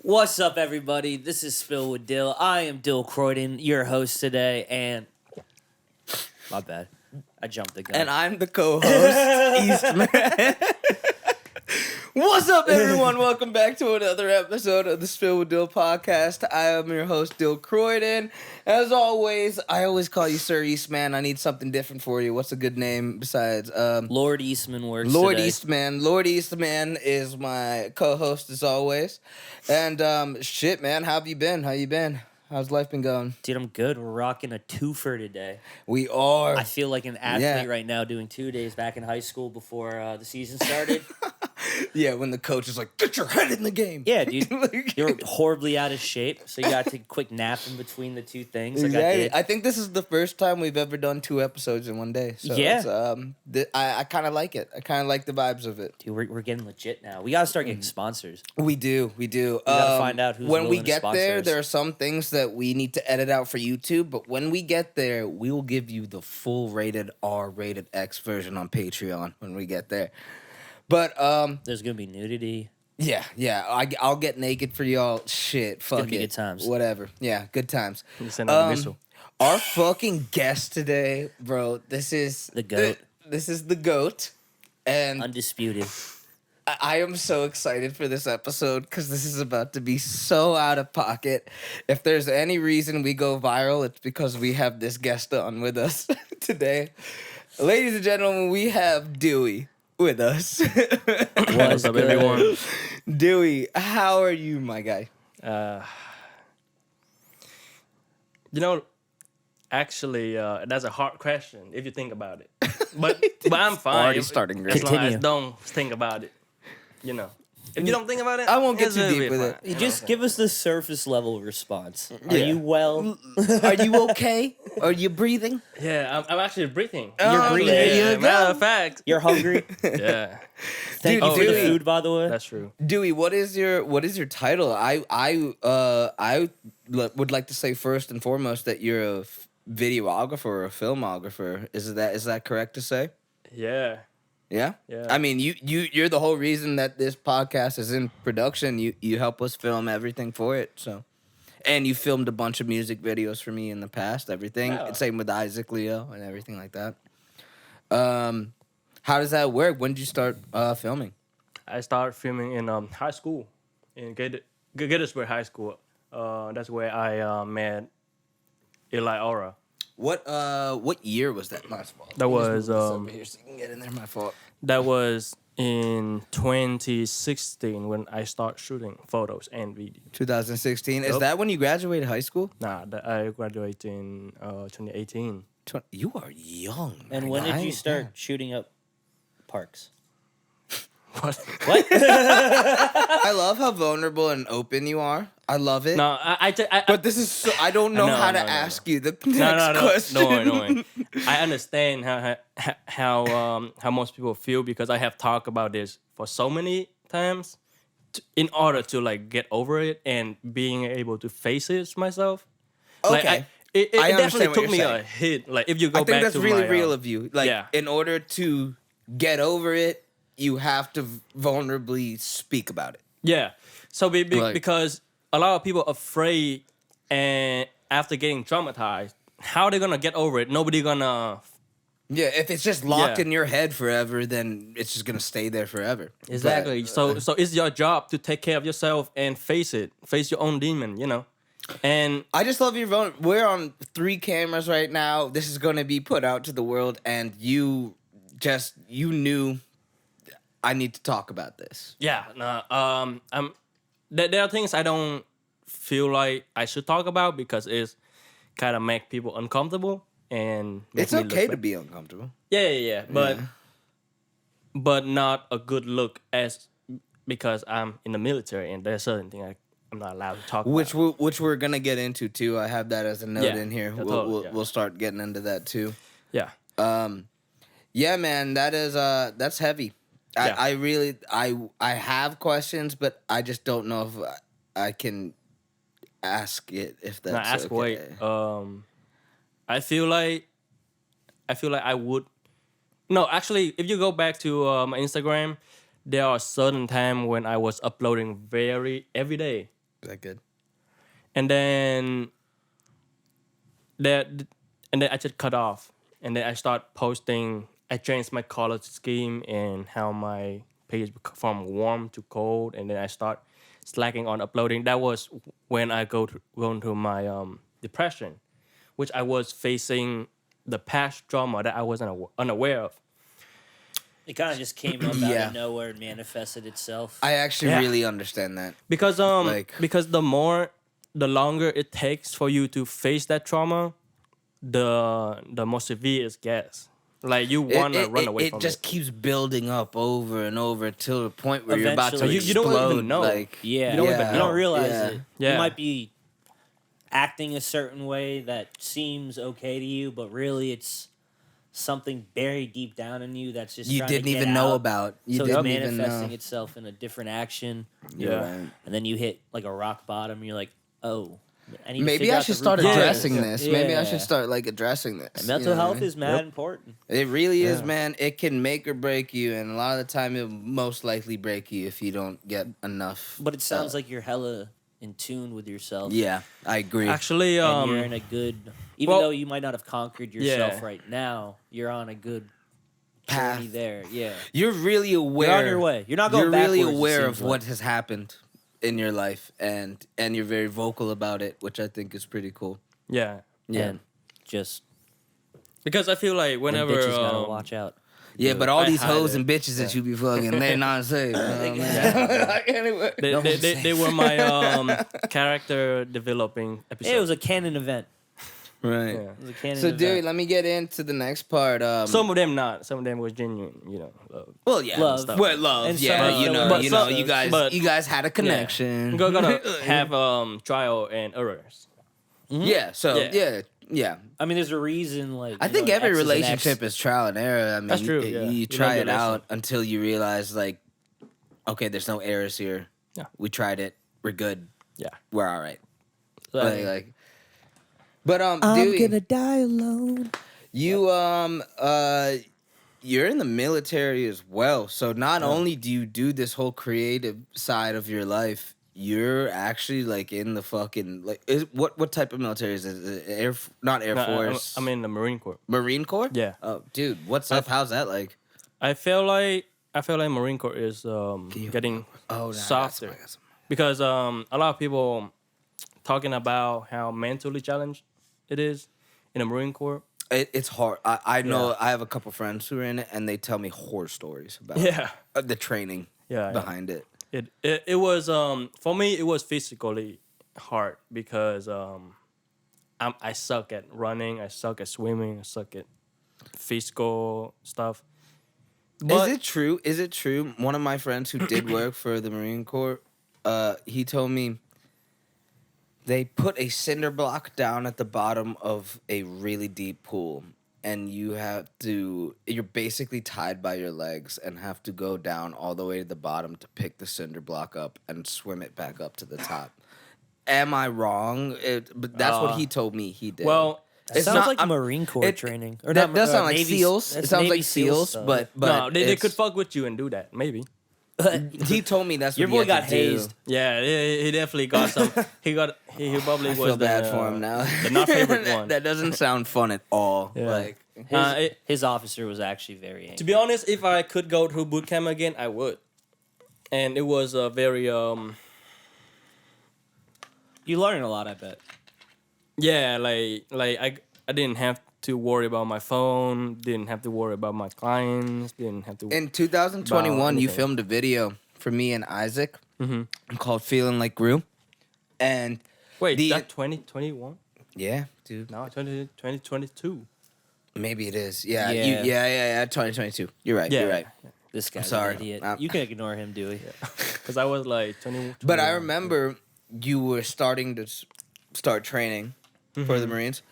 What's up, everybody? This is Spill with Dill. I am Dill Croydon, your host today, and my bad, I jumped the gun. And I'm the co-host, Eastman. What's up, everyone? Welcome back to another episode of the Spill with Dill podcast. I am your host, Dill Croydon. As always, I always call you Sir Eastman. I need something different for you. What's a good name besides Lord Eastman works Lord today. Eastman. Lord Eastman is my co-host as always. And shit, man, how have you been? How's life been going? Dude, I'm good. We're rocking a twofer today. We are. I feel like an athlete right now doing 2 days back in high school before the season started. Yeah, when the coach is like, get your head in the game. Yeah, dude. You're horribly out of shape, so you got to take a quick nap in between the two things. Exactly. Like I did. I think this is the first time we've ever done 2 episodes in one day. So Yeah. I kind of like it. I kind of like the vibes of it. Dude, we're getting legit now. We got to start getting sponsors. We do. We gotta find out who's when we willing to get sponsor there, us. there are some things that we need to edit out for YouTube, but when we get there, we will give you the full rated R, rated X version on Patreon when we get there. But There's gonna be nudity. yeah, I'll get naked for y'all. Shit, fuck gonna be it. good times. Whatever. Yeah, good times. Send out a missile. Our fucking guest today, bro. This is The GOAT. This is the GOAT, and Undisputed. I am so excited for this episode because this is about to be so out of pocket. If there's any reason we go viral, it's because we have this guest on with us today. Ladies and gentlemen, we have Dewey with us. What's up, everyone? Dewey, how are you, my guy? Actually, that's a hard question if you think about it. But I'm fine. Already starting great. As long as Continue. don't think about it. If you don't think about it, I won't get it's too gonna deep be with fine. it. You just give us the surface level response. Are Yeah. you well? Are you okay? Are you breathing? Yeah, I'm actually breathing. You're breathing. There you Matter go. of fact. You're hungry? Yeah, Thank Dude, you for the Dewey. food, by the way. that's true. Dewey, what is your title? I would like to say first and foremost that you're a videographer or a filmographer. Is that correct to say? Yeah. Yeah. Yeah. I mean, you're the whole reason that this podcast is in production. You help us film everything for it. So, and you filmed a bunch of music videos for me in the past. Everything. Wow. Same with Isaac Leo and everything like that. How does that work? When did you start filming? I started filming in high school, in Gettysburg High School. That's where I met Eli Aura. What year was that? My fault. That was over here so you can get in there. My fault. That was in 2016 when I started shooting photos and video. 2016. Is Yup. that when you graduated high school? I graduated in 2018. You are young. And my when did guy. you start shooting up parks? What? What? I love how vulnerable and open you are. I love it. No, I But this is so, I don't know No, how to no, no, ask you the next no, question. no worry. I understand how most people feel because I have talked about this for so many times in order to like get over it and being able to face it myself. Like, Okay. it I definitely understand what took you're me saying. a hit. Like if you go I think back that's to really my, real of you. Like yeah. in order to get over it, you have to vulnerably speak about it. Yeah. So Like- because a lot of people are afraid and after getting traumatized, how they gonna get over it? Nobody gonna Yeah, if it's just locked Yeah. in your head forever, then it's just gonna stay there forever. exactly. But, So it's your job to take care of yourself and face your own demon. And I just love your We're on 3 cameras right now. This is gonna be put out to the world, and you knew I need to talk about this. yeah, there are things I don't feel like I should talk about because it's kind of make people uncomfortable and make It's me look okay to bad. be uncomfortable. Yeah. But not a good look as because I'm in the military and there's certain things I'm not allowed to talk Which about. which we're gonna get into too. I have that as a note Yeah, in here. yeah, We'll, totally, we'll, yeah. we'll start getting into that too. Yeah. Yeah, man, that's heavy. Yeah. I really I have questions, but I just don't know if I can ask it if that's Now ask okay. wait. I feel like I would. No, actually, if you go back to my Instagram, there are certain time when I was uploading every day. Is that good? And then I just cut off, and then I start posting. I changed my color scheme and how my page from warm to cold, and then I start slacking on uploading. That was when I go into my depression, which I was facing the past trauma that I wasn't unaware of. It kind of just came up out of nowhere and manifested itself. I actually really understand that. Because because the longer it takes for you to face that trauma, the more severe it gets. Like you want to run away from it. It just keeps building up over and over till the point where you're about to Eventually, you don't explode. even know. Like, Yeah, You don't even you don't know. realize Yeah. it. Yeah. You might be acting a certain way that seems okay to you, but really it's something buried deep down in you that's just you trying didn't to get even know out. about. You So didn't it's even manifesting know. itself in a different action, You're Yeah. right. and then you hit like a rock bottom. And you're like, oh, I need to Maybe figure I out should the start root cause. addressing this. Maybe I Yeah. should start like addressing this. And mental you know what I health mean? is mad important. It really is, Yeah. man. It can make or break you, and a lot of the time it'll most likely break you if you don't get enough. But it sounds like you're hella in tune with yourself. Yeah, I agree. Actually, And you're in a good, even well, though you might not have conquered yourself Yeah. right now, you're on a good Path. journey there. Yeah. You're really aware. You're on your way. You're not going You're really backwards, it aware seems of what like. has happened in your life, and you're very vocal about it, which I think is pretty cool. yeah. Yeah. And just Because I feel like when whenever bitches gotta watch out. Yeah, but all I these hide hoes it. and bitches that you be fucking, they're not safe. Anyway. they were my character developing episode. It was a canon event. Right. Yeah. It was a canon So, event. dude, let me get into the next part. Some of them not. Some of them was genuine. Love. Well, yeah, Love. stuff. Well, love. And Yeah, some- you know, but you know, some- you guys had a connection. We're gonna have trial and errors. Yeah. So Yeah. yeah. I mean, there's a reason. Like I you think know, every X is an X. relationship is trial and error. I mean, That's true, You, yeah. you You try learn it your out lesson. until you realize, like, okay, there's no errors here. Yeah. We tried it. We're good. Yeah. We're all right. So, But Dewey, die alone. you you're in the military as well. So not only do you do this whole creative side of your life, you're actually like in the fucking like what type of military is it? Is it not Air No, Force? I'm in the Marine Corps. Marine Corps? Yeah. Oh, dude, what's up? How's that like? I feel like Marine Corps is getting Oh, softer because a lot of people talking about how mentally challenged it is in the Marine Corps. It's hard. I know. Yeah. I have a couple friends who are in it, and they tell me horror stories about Yeah. the training Yeah. behind it. It was for me it was physically hard because I suck at running, I suck at swimming, I suck at physical stuff. But Is it true? Is it true? One of my friends who did work for the Marine Corps, he told me they put a cinder block down at the bottom of a really deep pool, and you're basically tied by your legs and have to go down all the way to the bottom to pick the cinder block up and swim it back up to the top. Am I wrong? But that's what he told me he did. well, It It's sounds not- like I'm- Marine Corps it- training. Or that not, does sound like Navy- SEALs. It that's sounds Navy like SEALs, stuff. but no, they it's- could fuck with you and do that, maybe. He told me that's what Your he boy had got to do. hazed. Yeah, he definitely got some. He probably I was feel the, bad for him now. the not favorite that, one. that doesn't sound fun at all. Yeah. Like His officer was actually very angry. To be honest, if I could go through boot camp again, I would. And it was a very You learn a lot, I bet. yeah, like I didn't have to worry about my phone, didn't have to worry about my clients, didn't have to in 2021, you anything. filmed a video for me and Isaac called "Feeling Like Gru," and Wait, the- that 2021? yeah, dude, No, 2022. maybe it is. Yeah, Yeah. yeah, 2022. You're right. Yeah. You're right. This guy's sorry. an idiot. I'm- You can ignore him, Dewey. Because I was like 20. But I remember you were starting to start training for the Marines.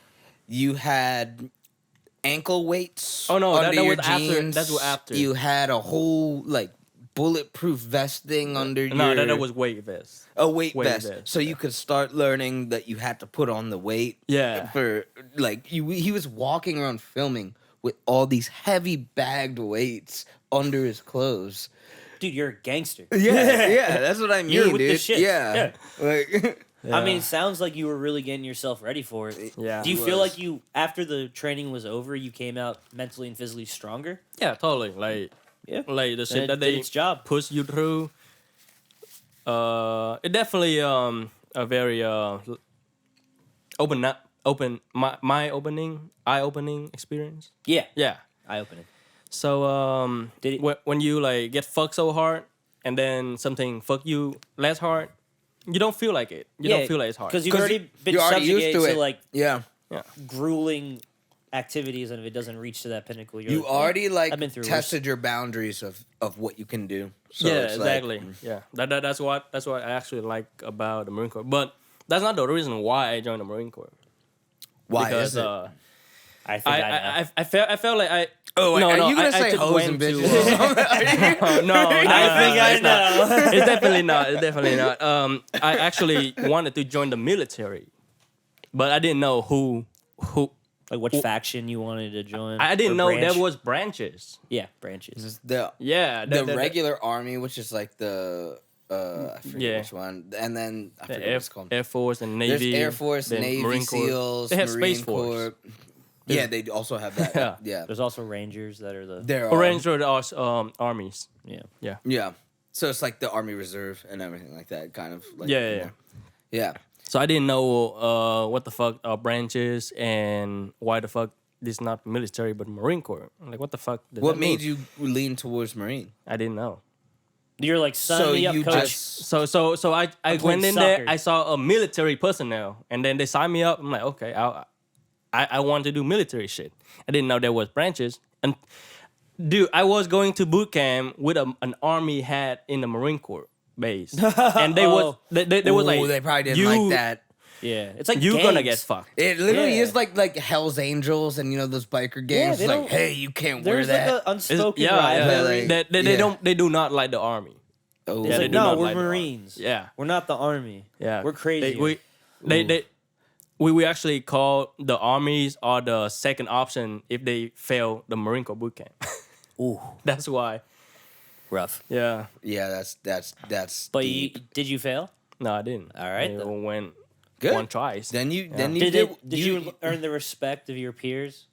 You had ankle weights. Oh, no, that under your was after- jeans. that was after. You had a whole like bulletproof vest thing under your. No, that was weight vest. a weight weight vest. vest, So you could start learning that you had to put on the weight. Yeah. For like he was walking around filming with all these heavy bagged weights under his clothes. dude, you're a gangster. Yeah, that's what I mean, You're with dude. the shit. Yeah. Like, Yeah. I mean, it sounds like you were really getting yourself ready for it. Yeah. Do you It feel was. like you, after the training was over, you came out mentally and physically stronger? Yeah, totally. Like the shit it that did they its job. push you through. It definitely a very eye opening experience. Yeah. Yeah. Eye opening. So Did it- when you like get fucked so hard and then something fuck you less hard, you don't feel like it. You don't feel like it's hard. Because you've already been you're already used subjugated to to, it. like yeah. grueling activities, and if it doesn't reach to that pinnacle, you're You like, already like I've been through tested your boundaries of what you can do. So yeah, it's like- exactly. Yeah, that's what I actually like about the Marine Corps. But that's not the reason why I joined the Marine Corps. why Because is it? I think I know. I felt like I. Oh, wait, no, are no, you gonna I say just hoes and went to, bitches? no, I think I it's not. know. It's definitely not. It's definitely not. I actually wanted to join the military, but I didn't know who. Like what faction you wanted to join? I didn't or know branch? there was branches. Yeah, branches. the Yeah, the regular army, which is like the I forget Yeah. which one, and then I the forget what it's called. Air Force and There's Navy. Air Force, then Navy, Marine Corps. SEALs, They have Marine Space Force. Corps. Yeah, they also have that. Yeah. Yeah, There's also rangers that are the there are. Orange are the armies. yeah. Yeah, so it's like the Army Reserve and everything like that, kind of. Like, Yeah. yeah. So I didn't know what the fuck branches and why the fuck this not military but Marine Corps. I'm like, what the fuck? Does What that mean? made you lean towards Marine? I didn't know. You're like, sign So me up, you coach. just So I I'm went playing in there. soccer. I saw a military personnel, and then they signed me up. I'm like, okay, I want to do military shit. I didn't know there was branches. And dude, I was going to boot camp with an army hat in the Marine Corps base, and they was they was like, they probably didn't you, like that. Yeah, it's like You gangs. gonna get fucked. It literally Yeah. is like Hell's Angels and those biker gangs. they It's like, don't- hey, you can't wear There's that. like an unspoken Yeah, rivalry. like- they yeah. don't they do not like the army. Oh. It's Yeah, they like, do no, not we're like the army. Marines. Yeah. We're not the army. Yeah, We're crazy. We actually call the armies are the second option if they fail the Marine Corps boot camp. Ooh, That's why. rough. Yeah. Yeah, that's. But deep. did you fail? No, I didn't. All right, I then. went Good. one twice. Then you Did you earn the respect of your peers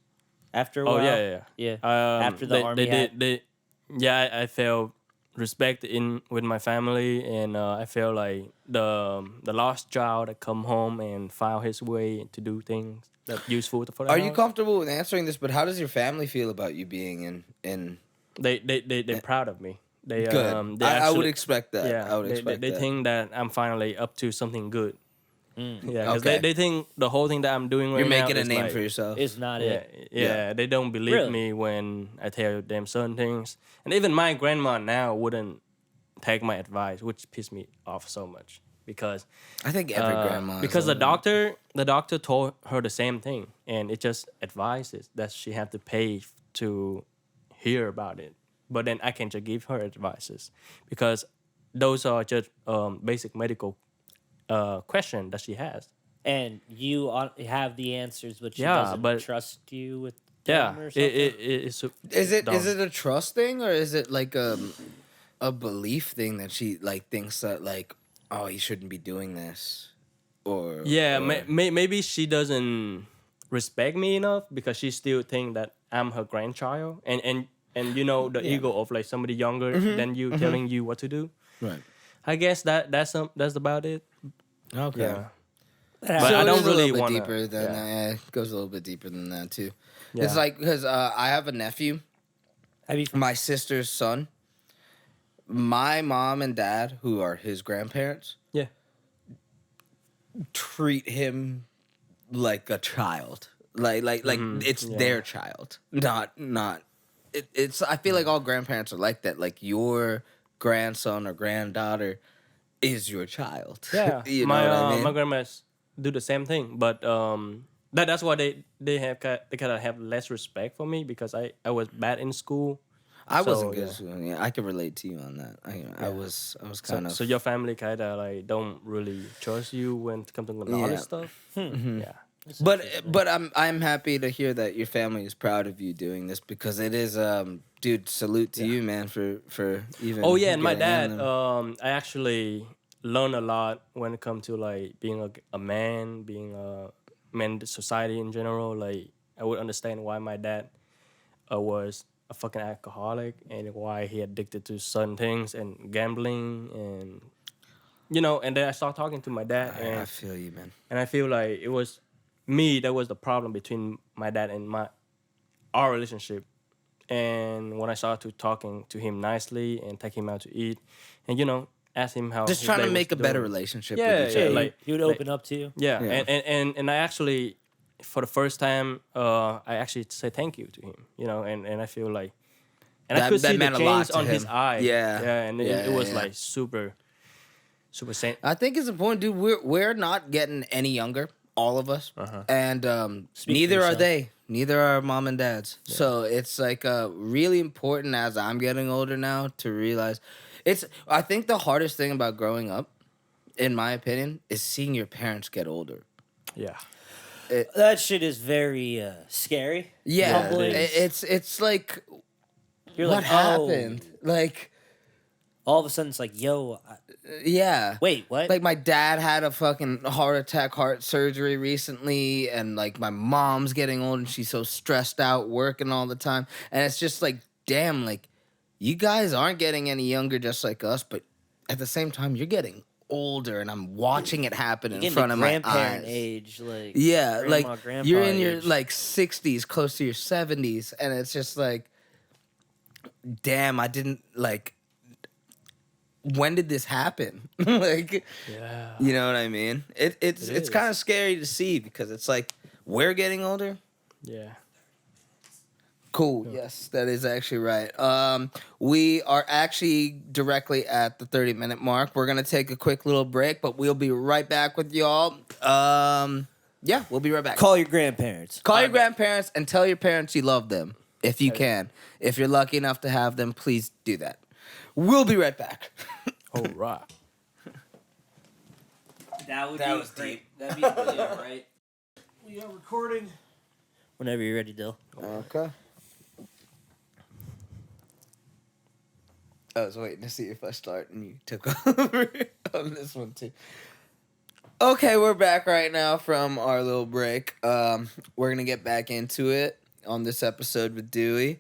after a while? Oh yeah. Yeah. After the they, army hat? I felt respect in with my family, and I felt like the lost child that come home and found his way to do things that useful for the Are you house. comfortable with answering this? But how does your family feel about you being in? They're proud of me. They Good. they I would actually- expect that. Yeah, I would expect they that. think that I'm finally up to something good. Yeah, because Okay. they think the whole thing that I'm doing right You're now making a is name like, for yourself. It's not Yeah, it. yeah, they don't believe Really? me when I tell them certain things, and even my grandma now wouldn't take my advice, which pissed me off so much because I think every grandma. is because the like- doctor told her the same thing, and it just advises that she have to pay to hear about it. But then I can just give her advices because those are just basic medical question that she has. And you have the answers, but she Yeah, doesn't but- trust you with Yeah, them or something? it's dumb. Is it a trust thing or is it like a belief thing that she like thinks that like, oh, you shouldn't be doing this, or Yeah, or- maybe she doesn't respect me enough because she still think that I'm her grandchild, and you know the ego of like somebody younger than you telling you what to do. right. I guess that's about it. Okay. Yeah, But But I it don't is a really little bit wanna- deeper than yeah. that. Yeah, it goes a little bit deeper than that too. Yeah. It's like because I have a nephew, have you? my sister's son. My mom and dad, who are his grandparents, yeah, treat him like a child. Like it's yeah. their child, not. It's. I feel like all grandparents are like that. Like your grandson or granddaughter is your child. yeah. You know my what I mean? my grandmas do the same thing, but that's why they kind of have less respect for me because I was bad in school. I So, wasn't good. yeah. at school. Yeah, I can relate to you on that. I was kind of. So your family kind of like don't really trust you when it comes to knowledge Yeah. stuff. Mm-hmm. Yeah. But I'm happy to hear that your family is proud of you doing this because it is dude, salute to you, man, for even. Oh yeah, and my getting in dad. them. I actually learned a lot when it comes to like being a man, being a man in society in general. Like I would understand why my dad was a fucking alcoholic and why he addicted to certain things and gambling and And then I started talking to my dad I feel you, man. and I feel like it was me that was the problem between my dad and our relationship. And when I started talking to him nicely and take him out to eat, and ask him how Just his trying day to was make a better doing. relationship Yeah, with each yeah, other. like- he would open up to you. Yeah, Yeah. And I actually, for the first time, I actually say thank you to him. And I feel like, and I That- could that see the meant a lot change to on his him. eye. Yeah. yeah, and Yeah, it was yeah. like super sane. I think it's important, dude. We're not getting any younger, all of us, and Speak for neither are yourself. they. Neither are mom and dads. So it's like really important as I'm getting older now to realize it's. I think the hardest thing about growing up, in my opinion, is seeing your parents get older. Yeah. That shit is very scary. Yeah, Humbling. it's like You're what like, happened? Like, all of a sudden it's like, yo, yeah. wait, what? Like my dad had a fucking heart surgery recently, and like my mom's getting old and she's so stressed out working all the time, and it's just like, damn, like you guys aren't getting any younger just like us, but at the same time you're getting older, and I'm watching it happen in Getting front to of my grandparent eyes. age, like Yeah, grandma, like grandpa you're in your age. like 60s, close to your 70s, and it's just like, damn, I didn't like. When did this happen? Like, Yeah. you know what I mean? It's is. kind of scary to see because it's like we're getting older. Yeah. Cool. Yes, that is actually right. We are actually directly at the 30-minute mark. We're gonna take a quick little break, but we'll be right back with y'all. Yeah, we'll be right back. Call your grandparents. Call your grandparents and tell your parents you love them if you can. If you're lucky enough to have them, please do that. We'll be right back. All right. That would That be was great. deep. That'd be yeah, right. We are recording. Whenever you're ready, Dill. Okay. I was waiting to see if I start and you took over on this one too. Okay, we're back right now from our little break. We're gonna get back into it on this episode with Dewey.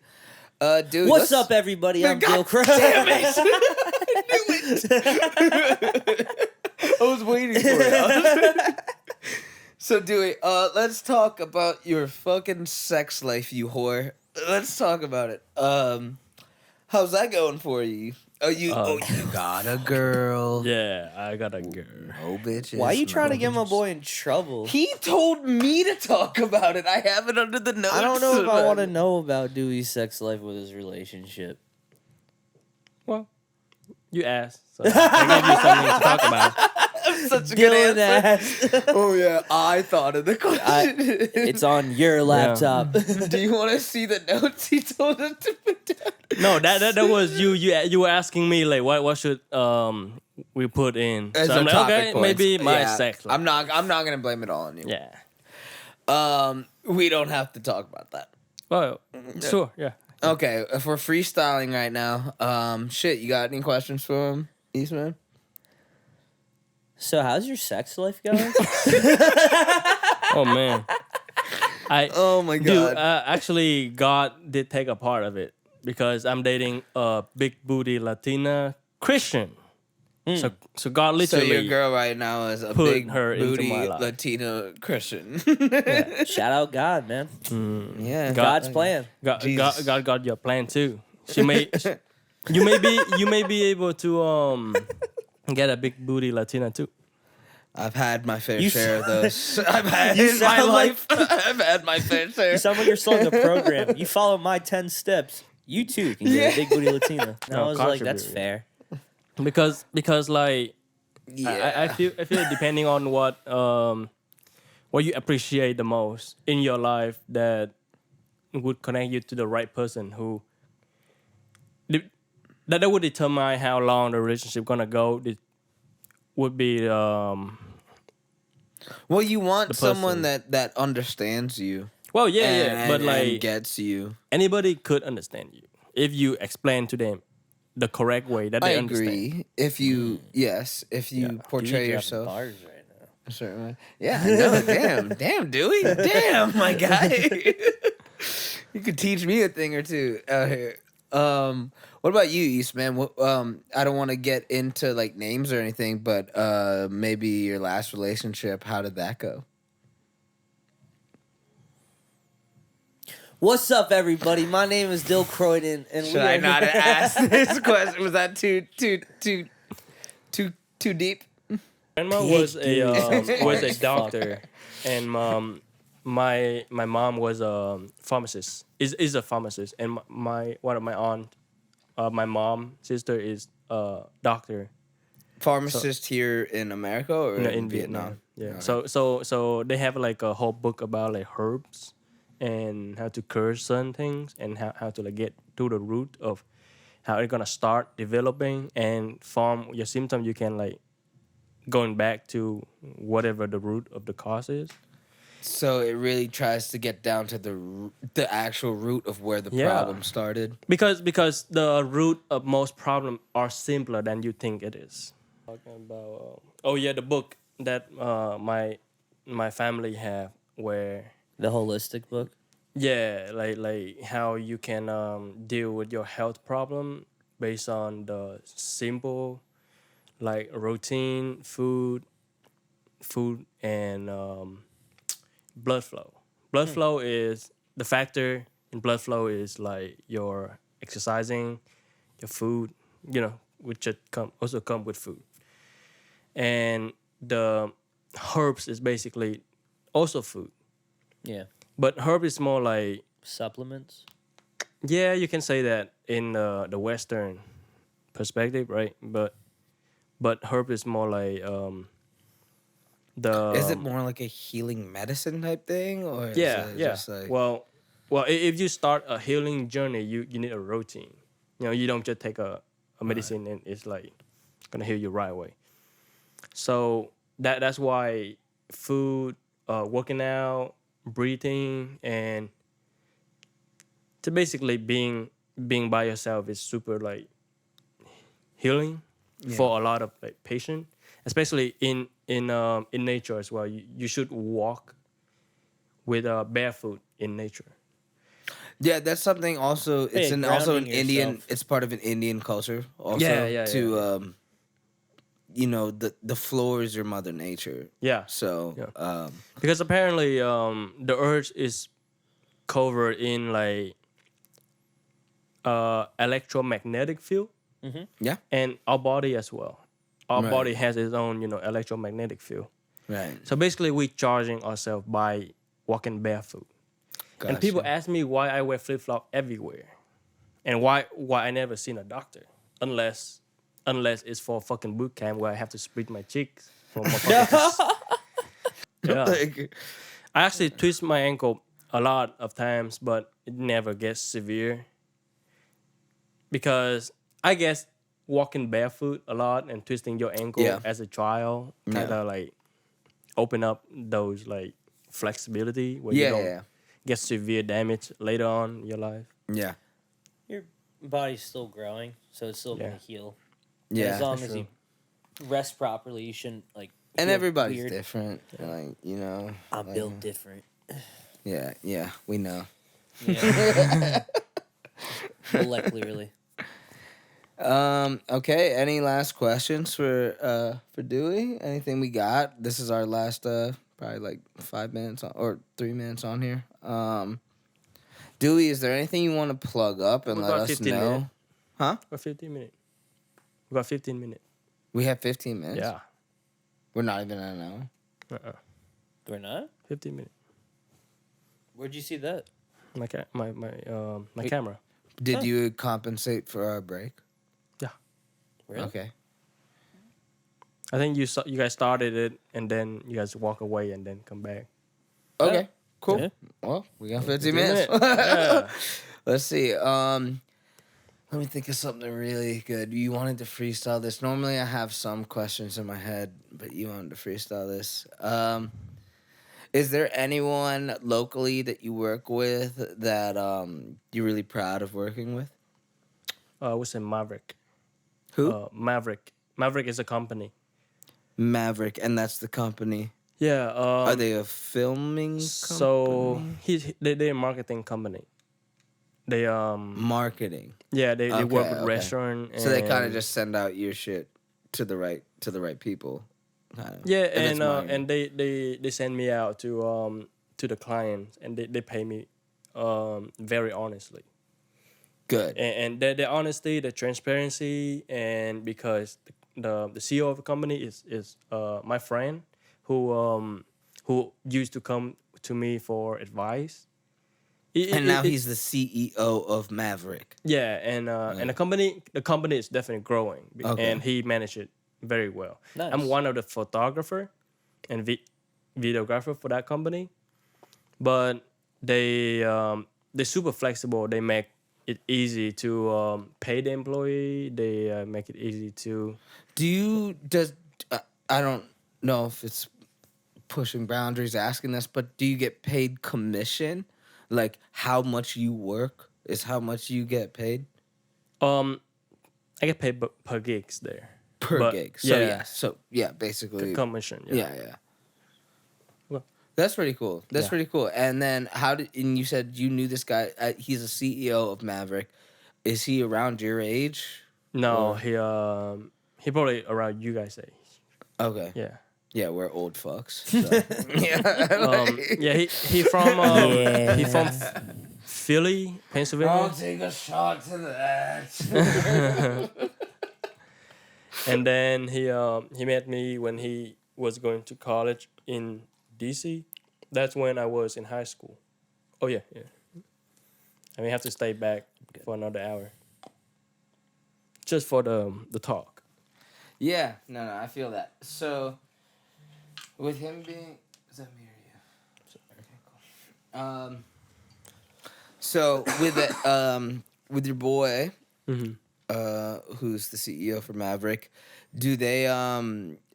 Dewey, What's let's- up, everybody? I'm God Dill Crow. damn it! I was waiting for it. So Dewey, let's talk about your fucking sex life, you whore. Let's talk about it. How's that going for you? You got a girl. Yeah, I got a girl. No bitches. Why are you trying to no get my bitches. boy in trouble? He told me to talk about it. I have it under the notes. I don't know if I want to know about Dewey's sex life with his relationship. Well, you asked, so I gave you something to talk about. Such a good Dylan answer. asked. Oh yeah, I thought of the question. It's on your laptop. Do you want to see the notes he told us to put down? No, that was you. You were asking me like, what should we put in? As So a I'm like, topic okay, points. maybe my Yeah, sex life. I'm not gonna blame it all on you. Yeah. We don't have to talk about that. Well, sure. Yeah. Okay, if we're freestyling right now, shit, you got any questions for him, Eastman? So, how's your sex life going? Oh man. Oh my Dude, actually, God did take a part of it because I'm dating a big booty Latina Christian. So God So literally. your girl right now is a put big her into booty my life. Latina Christian. Shout out God, man. Yeah, God's plan. Jesus. God got your plan too. You may be able to get a big booty Latina too. I've had my fair You share of those. I've had You in my sound like- life. I've had my fair share. You sound like you're selling a program. You follow my 10 steps. You too can get a big booty Latina. And I No, was like, that's contribute, fair. Because like Yeah. I feel depending on what you appreciate the most in your life that would connect you to the right person who that would determine how long the relationship gonna go. It would be Well, you want the someone person. that understands you. Well, yeah, And, but and like gets you. anybody could understand you if you explain to them the correct way that I they understand. agree. If you if you Yeah. Dewey portray dropping yourself bars right now. a certain way. Yeah, I know. damn, Dewey. Damn, my guy. You could teach me a thing or two out here. What about you, Eastman? What, I don't want to get into like names or anything, but maybe your last relationship. How did that go? What's up, everybody? My name is Dill Croydon, and Should I not have asked this question? Was that too deep? Grandma Big was dude. was Smart a as fuck. doctor, and my mom was a pharmacist. Is a pharmacist, and my one of my aunt, my mom sister is a doctor Pharmacist here in America or in Vietnam. Yeah. Okay. So they have like a whole book about like herbs and how to cure certain things and how to like get to the root of how it's gonna start developing and from your symptom you can like going back to whatever the root of the cause is. So it really tries to get down to the actual root of where the Yeah. problem started. Because the root of most problems are simpler than you think it is. Talking about oh yeah, the book that my family have where The holistic book. yeah, like how you can deal with your health problem based on the simple like routine food and blood flow. Blood flow is the factor in blood flow is like your exercising, your food, which also come with food. And the herbs is basically also food. Yeah. But herb is more like Supplements. yeah, you can say that in the Western perspective, right? But herb is more like the Is it more like a healing medicine type thing, or yeah, is it yeah. just like Well, if you start a healing journey, you need a routine. You don't just take a medicine and it's like gonna heal you right away. So that's why food, working out, breathing, and to basically being by yourself is super like healing for a lot of like patient, especially in nature as well. You should walk with barefoot in nature. yeah, that's something also. It's Yeah, also an grounding Indian. yourself. It's part of an Indian culture. Also, Yeah. the floor is your mother nature. Yeah, So, Yeah. because apparently the earth is covered in like electromagnetic field, yeah, and our body as well. Our Right. body has its own electromagnetic field. right. So basically, we charging ourselves by walking barefoot. And people Gotcha. ask me why I wear flip flop everywhere, and why I never seen a doctor unless it's for fucking boot camp where I have to split my cheeks for my fucking yeah. Like, I actually twist my ankle a lot of times, but it never gets severe because I guess walking barefoot a lot and twisting your ankle Yeah. as a child kind Yeah. of like open up those like flexibility where you yeah, don't yeah, get severe damage later on in your life. yeah, Your body's still growing, so it's still Yeah. gonna heal. yeah. As long that's as you rest properly, you shouldn't like. And feel everybody's weird. different. Like I'm like, built different. Yeah, we know. Yeah. Molecularly. Okay. Any last questions for Dewey? Anything we got? This is our last probably like 5 minutes or 3 minutes on here. Dewey, is there anything you want to plug up and What let about us 15 know? minutes? Huh? We got 15 minutes. We got 15 minutes. We have 15 minutes. Yeah. We're not even at an hour. We're not. 15 minutes. Where'd you see that? My Wait. camera. Did Huh. you compensate for our break? Yeah. Really? Okay. I think you guys started it and then you guys walk away and then come back. Okay. Cool. Yeah. Well, we got 15 15 minutes. minutes. Yeah. Let's see. Let me think of something really good. You wanted to freestyle this. Normally, I have some questions in my head, but you wanted to freestyle this. Is there anyone locally that you work with that you're really proud of working with? I would say Maverick. Who? Maverick. Maverick is a company. Maverick, and that's the company. Yeah. Are they a filming So company? they're a marketing company. They Marketing. yeah they work Okay, with okay. restaurant. So they kind of and- just send out your shit to the right people. Kinda. yeah If it's marketing. and they send me out to the clients, and they pay me very honestly. Good. And the honesty, the transparency, and because the CEO of the company is my friend who used to come to me for advice. And now he's the CEO of Maverick. Yeah, and the company is definitely growing, Okay. and he managed it very well. Nice. I'm one of the photographer and videographer for that company, but they're super flexible. They make it easy to pay the employee. They make it easy to. I don't know if it's pushing boundaries asking this, but do you get paid commission? Like how much you work is how much you get paid I get paid per gigs there. per But, gig. So yeah. basically Commission. yeah. Well, That's pretty cool. That's Yeah. pretty cool. And then and you said you knew this guy, he's a CEO of Maverick. Is he around your age? no, Or- he probably around you guys' age. Okay. Yeah. Yeah, we're old fucks. So. Yeah. Yeah, he from Yeah. he from Philly, Pennsylvania, take a shot to that. and then he met me when he was going to college in DC. That's when I was in high school. Oh yeah. And we have to stay back for another hour, just for the talk. Yeah, no, I feel that. So, with him being, is that me or you? Okay, cool. So with it, with your boy, who's the CEO for Maverick, do they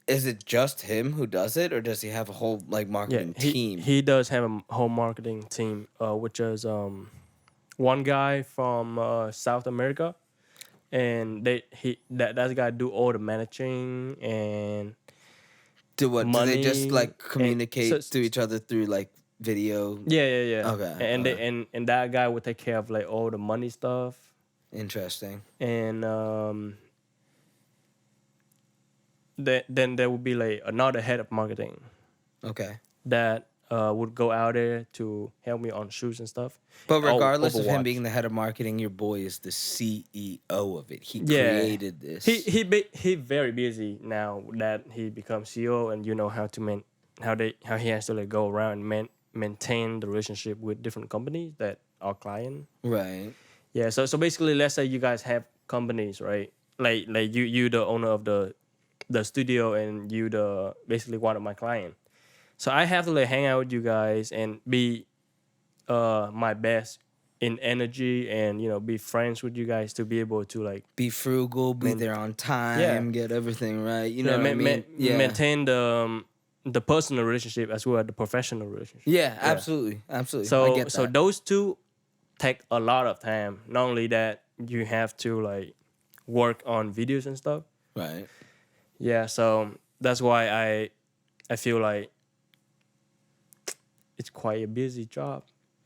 is it just him who does it, or does he have a whole like marketing team? He does have a whole marketing team, which is one guy from South America, and that guy do all the managing and Do what? Do they just money like and- communicate so- to each other through like video? yeah. Okay, And alright. and that guy would take care of like all the money stuff, Interesting. and then there would be like another head of marketing Okay. that would go out there to help me on shoots and stuff. But regardless of him Overwatch. being the head of marketing, your boy is the CEO of it. He Yeah. created this. He very busy now that he becomes CEO, and you know how to how he has to like go around and maintain the relationship with different companies that are client. Right. Yeah, so basically, let's say you guys have companies, right? Like you the owner of the studio, and you the basically one of my client. So I have to like hang out with you guys and be my best in energy, and be friends with you guys to be able to like Be frugal, be there on time, Yeah. get everything right. You know what I mean? maintain the personal relationship as well as the professional relationship. Yeah, absolutely. Absolutely. I So get that. those two take a lot of time. Not only that, you have to like work on videos and stuff. Right. Yeah, so that's why I feel like it's quite a busy job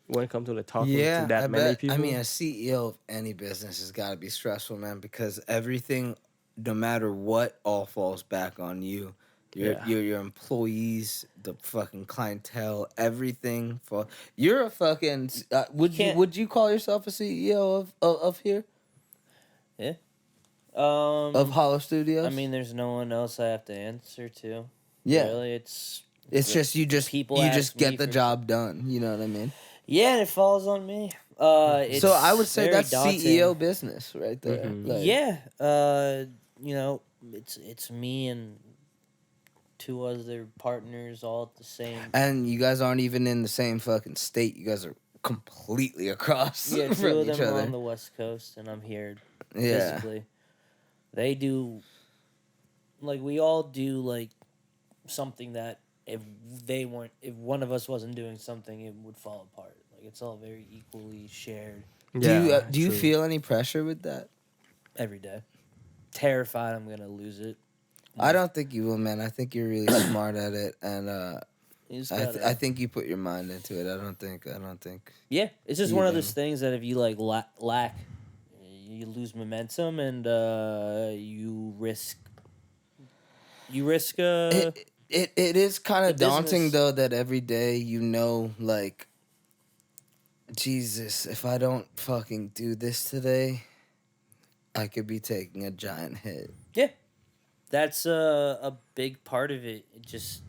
when it comes to like talking to that many people. I mean, a CEO of any business has got to be stressful, man, because everything, no matter what, all falls back on you. Your employees, the fucking clientele, everything. You're a fucking. Would you call yourself a CEO of here? Yeah. Of Hollow Studios? I mean, there's no one else I have to answer to. Yeah. Really, it's Just you just people you ask just me get the for- job done. You know what I mean? yeah, and it falls on me. It's So I would say very that's daunting. CEO business right there. Mhm. Like, Yeah. It's me and two other partners all at the same. And you guys aren't even in the same fucking state. You guys are completely across Yeah, two from of each them are other. on the West Coast, and I'm here Yeah. physically. They do, like, we all do, like, something that if one of us wasn't doing something, it would fall apart. Like, it's all very equally shared Do you true. feel any pressure with that? every day. Terrified I'm going to lose it. I don't think you will, man. I think you're really smart at it, and You just I gotta, think you put your mind into it. I don't think. yeah, it's just one of even- those things that if you, like, lack, you lose momentum and you risk. It is kind of the daunting business. though that every day you know, like, Jesus, if I don't fucking do this today, I could be taking a giant hit. Yeah, that's a big part of it. It just,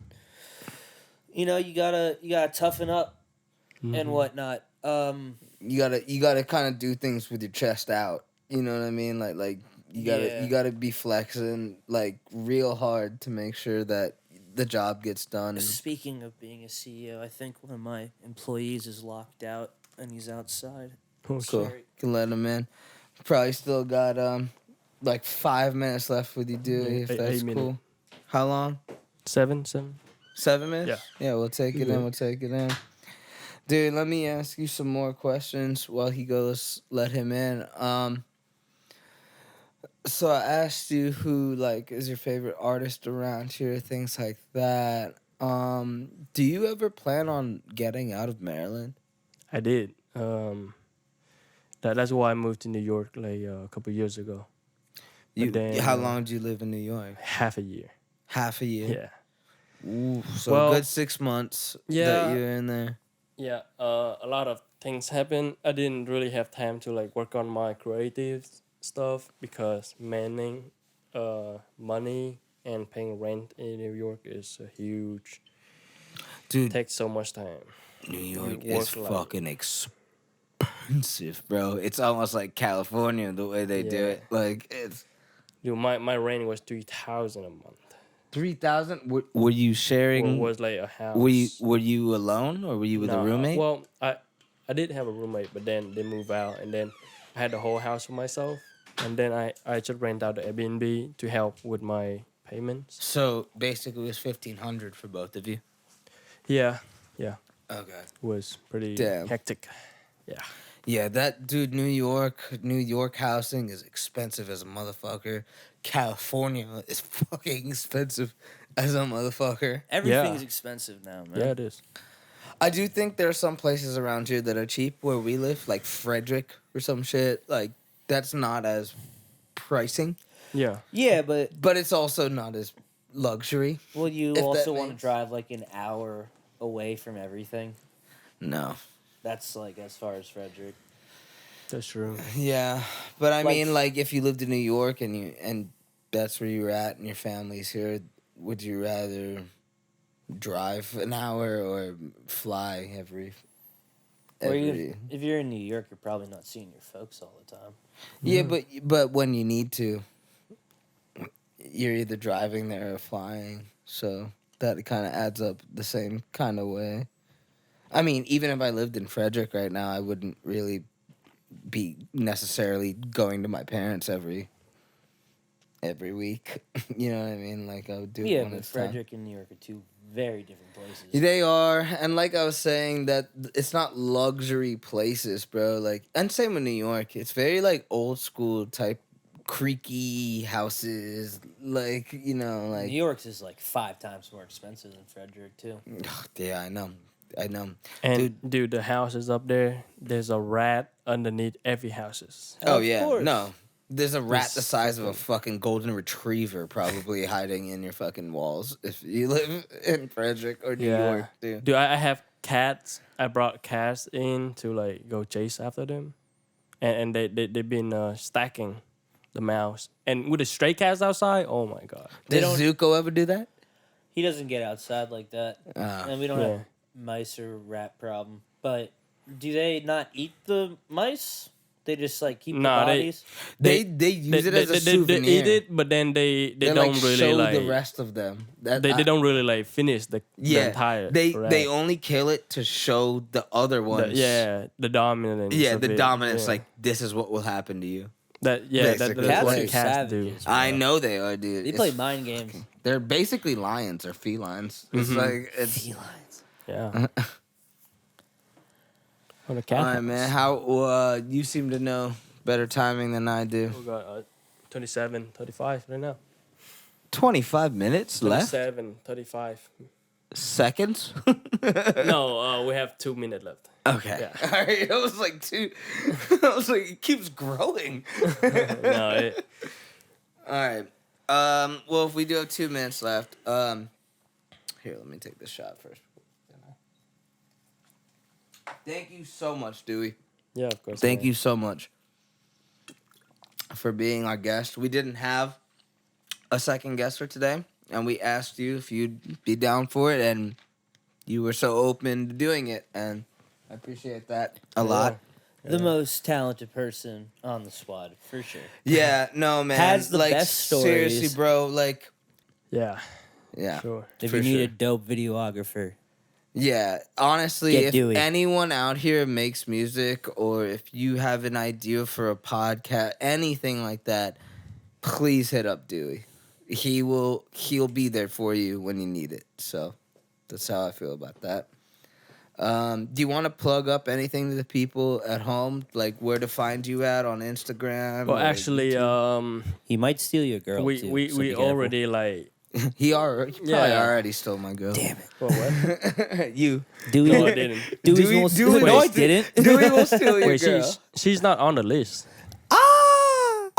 you gotta toughen up and whatnot. You gotta kind of do things with your chest out. You know what I mean? Like Yeah. you gotta be flexing like real hard to make sure that the job gets done. Speaking of being a CEO, I think one of my employees is locked out and he's outside. Oh, Cool. Sorry. Can let him in. Probably still got like 5 minutes left with you, Dewey, if Eight that's minutes. cool. How long? 7. 7 minutes? Yeah, we'll take it in. Yeah. We'll take it in. Dude, let me ask you some more questions while he goes. Let him in. So I asked you who like is your favorite artist around here, things like that. Do you ever plan on getting out of Maryland? I did. That's why I moved to New York like a couple years ago. But then, How long did you live in New York? Half a year. Half a year. Yeah. Ooh, so Well, a good 6 months that yeah. you're in there. Yeah. A lot of things happened. I didn't really have time to like work on my creative stuff because manning, money and paying rent in New York is a huge. Dude, Takes so much time. New York work is like- fucking expensive, bro. It's almost like California the way they do Yeah. it. Like it's Dude, my rent was $3,000 a month. 3,000. Were you sharing? Was like a house. Were you alone or were you with a Nah, roommate? Well, I did have a roommate, but then they moved out, and then I had the whole house for myself, and then I just rent out the Airbnb to help with my payments. So basically, it was 1,500 for both of you. Yeah, Okay. it was pretty Damn. hectic. Yeah. Yeah, that dude. New York housing is expensive as a motherfucker. California is fucking expensive as a motherfucker. Everything's Yeah. expensive now, man. Yeah, it is. I do think there are some places around here that are cheap where we live, like Frederick or some shit. Like that's not as pricing, Yeah. Yeah, but it's also not as luxury. will you If that also want to makes- drive like an hour away from everything? No. That's like as far as Frederick. That's true. Yeah, but I Like- mean, like if you lived in New York and that's where you were at and your family's here, would you rather drive an hour or fly every? Or if you're in New York, you're probably not seeing your folks all the time. Yeah, but when you need to, you're either driving there or flying. So that kind of adds up the same kind of way. I mean, even if I lived in Frederick right now, I wouldn't really be necessarily going to my parents every week. You know what I mean? Like I would do it Yeah, when but it's time. Frederick and New York are two very different places. They are, and like I was saying, that it's not luxury places, bro. Like, and same with New York. It's very like old school type, creaky houses. Like New York's is like 5 times more expensive than Frederick too. Yeah, I know. And dude, the houses up there, there's a rat underneath every houses. Oh Of yeah, course. no. There's a rat This the size of a fucking golden retriever probably hiding in your fucking walls if you live in Frederick or New York, dude. Dude, I have cats. I brought cats in to like go chase after them, and they've been stacking the mouse. And with the stray cats outside, oh my god. Did don't- Zuko ever do that? He doesn't get outside like that, and we don't Yeah. have mice or rat problem. But do they not eat the mice? They just like keep Nah, the they- bodies. They use it as a souvenir. They eat it, but then they They don't like really show like the rest of them. That they don't really like finish the entire. They rat. only kill it to show the other ones. The dominance. Yeah, of the it. dominance. Yeah. Like this is what will happen to you. That's Basically. what Cats the are cats do. savages. I bro. know they are, dude. They play mind games. They're basically lions or felines. It's like it's. Felines. Yeah. What a cat. All right, man. How you seem to know better timing than I do. We got 27, 35 right now. 25 minutes left. 27, 35. Seconds. No, we have 2 minutes left. Okay. Yeah. All right. I was like two. I was like, it keeps growing. No, All right. Well, if we do have 2 minutes left, here, let me take this shot first. Thank you so much, Dewey. yeah, of course. Thank man. you so much for being our guest. We didn't have a second guest for today, and we asked you if you'd be down for it, and you were so open to doing it, and I appreciate that a lot. The most talented person on the squad, for sure. Yeah, no, man. Has the like, best stories. seriously, bro. Like, Yeah, yeah. sure. If For you need sure. a dope videographer, Yeah, honestly, Get if Dewey. anyone out here makes music or if you have an idea for a podcast, anything like that, please hit up Dewey. He'll be there for you when you need it. So that's how I feel about that. Do you want to plug up anything to the people at home, like where to find you at on Instagram? Well, or actually, YouTube? he might steal your girl. we too, we, so be we careful. already like. he probably Yeah. already stole my girl. Damn it. Well, what? You. Dewey, No, I didn't. Dewey's Dewey- most, Dewey no, I will didn't. Dewey will steal your Wait, girl. she's not on the list. Ah!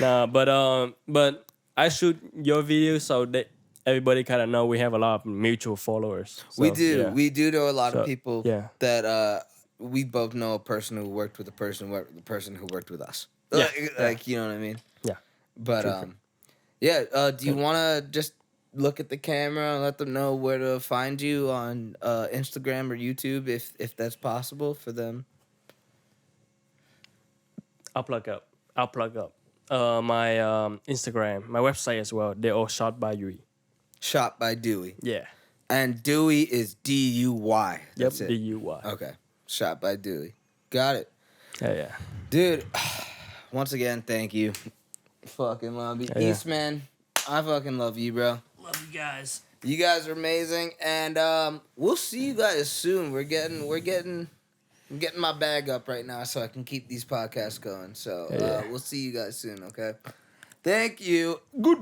Nah, but I shoot your videos so that everybody kind of know we have a lot of mutual followers. So, We do. yeah. We do know a lot So, of people yeah. that we both know a person who worked with a person who worked with the person who worked with us. Yeah, Like you know what I mean? Yeah. But yeah, do you want to just look at the camera and let them know where to find you on Instagram or YouTube if that's possible for them? I'll plug up. My Instagram, my website as well. They're all ShotByDuy. Shot by Dewey. Yeah. And Dewey is DUY. Yep. That's it. DUY. Okay. Shot by Dewey. Got it. Yeah. Dude, once again, thank you. Fucking love you. Yeah. Eastman, I fucking love you, bro. Love you guys. You guys are amazing, and we'll see you guys soon. I'm getting my bag up right now so I can keep these podcasts going. So Yeah. we'll see you guys soon, okay? Thank you. Goodbye.